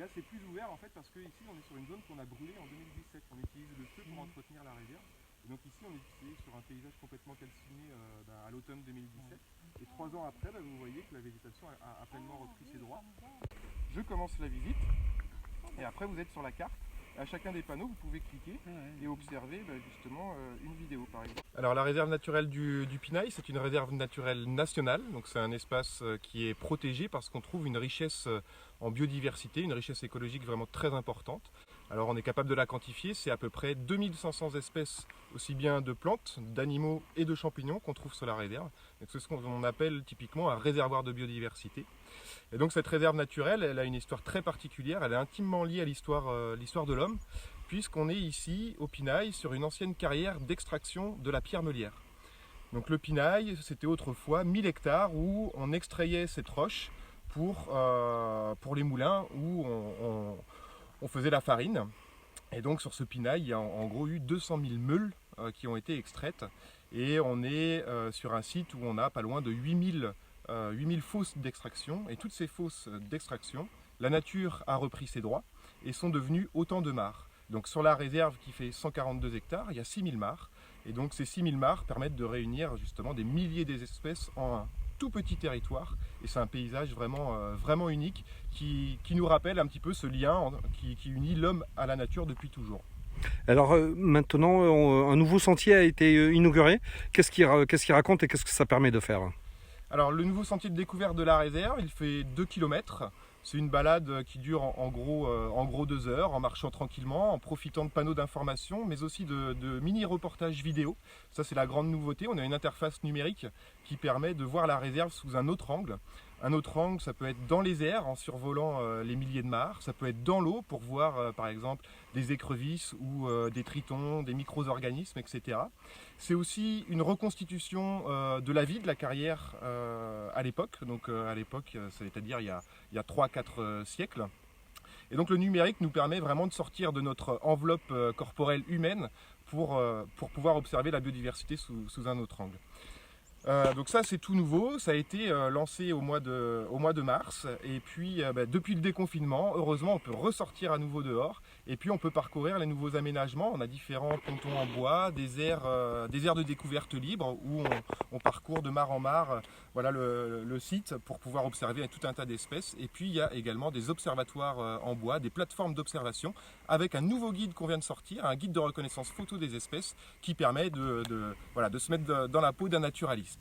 là c'est plus ouvert en fait parce que ici on est sur une zone qu'on a brûlée en 2017. On utilise le feu pour entretenir la réserve. Et donc ici on est sur un paysage complètement calciné à l'automne 2017. Et 3 ans après, vous voyez que la végétation a pleinement repris ses droits. Je commence la visite et après vous êtes sur la carte. À chacun des panneaux, vous pouvez cliquer et observer justement une vidéo par exemple. Alors la réserve naturelle du Pinail, c'est une réserve naturelle nationale. Donc c'est un espace qui est protégé parce qu'on trouve une richesse en biodiversité, une richesse écologique vraiment très importante. Alors on est capable de la quantifier, c'est à peu près 2500 espèces aussi bien de plantes, d'animaux et de champignons qu'on trouve sur la réserve. C'est ce qu'on appelle typiquement un réservoir de biodiversité. Et donc cette réserve naturelle, elle a une histoire très particulière, elle est intimement liée à l'histoire de l'homme, puisqu'on est ici au Pinail sur une ancienne carrière d'extraction de la pierre meulière. Donc le Pinail, c'était autrefois 1000 hectares où on extrayait cette roche pour les moulins où on faisait la farine. Et donc sur ce Pinail, il y a en gros eu 200 000 meules qui ont été extraites. Et on est sur un site où on a pas loin de 8000 fosses d'extraction. Et toutes ces fosses d'extraction, la nature a repris ses droits et sont devenues autant de mares. Donc sur la réserve qui fait 142 hectares, il y a 6000 mares. Et donc ces 6000 mares permettent de réunir justement des milliers d'espèces en un tout petit territoire. Et c'est un paysage vraiment unique qui nous rappelle un petit peu ce lien qui unit l'homme à la nature depuis toujours. Alors maintenant, un nouveau sentier a été inauguré. Qu'est-ce qu'il raconte et qu'est-ce que ça permet de faire? Alors le nouveau sentier de découverte de la réserve, il fait 2 km. C'est une balade qui dure en gros 2 heures, en marchant tranquillement, en profitant de panneaux d'information, mais aussi de mini-reportages vidéo. Ça c'est la grande nouveauté, on a une interface numérique qui permet de voir la réserve sous un autre angle. Un autre angle, ça peut être dans les airs en survolant les milliers de mares, ça peut être dans l'eau pour voir par exemple des écrevisses ou des tritons, des micro-organismes, etc. C'est aussi une reconstitution de la vie de la carrière à l'époque, donc à l'époque, c'est-à-dire il y a 3-4 siècles. Et donc le numérique nous permet vraiment de sortir de notre enveloppe corporelle humaine pour pouvoir observer la biodiversité sous un autre angle. Donc ça c'est tout nouveau, ça a été lancé au mois de mars et puis depuis le déconfinement, heureusement on peut ressortir à nouveau dehors et puis on peut parcourir les nouveaux aménagements. On a différents pontons en bois, des aires de découverte libre où on parcourt de mare en mare voilà le site pour pouvoir observer tout un tas d'espèces. Et puis il y a également des observatoires en bois, des plateformes d'observation avec un nouveau guide qu'on vient de sortir, un guide de reconnaissance photo des espèces qui permet de se mettre dans la peau d'un naturaliste.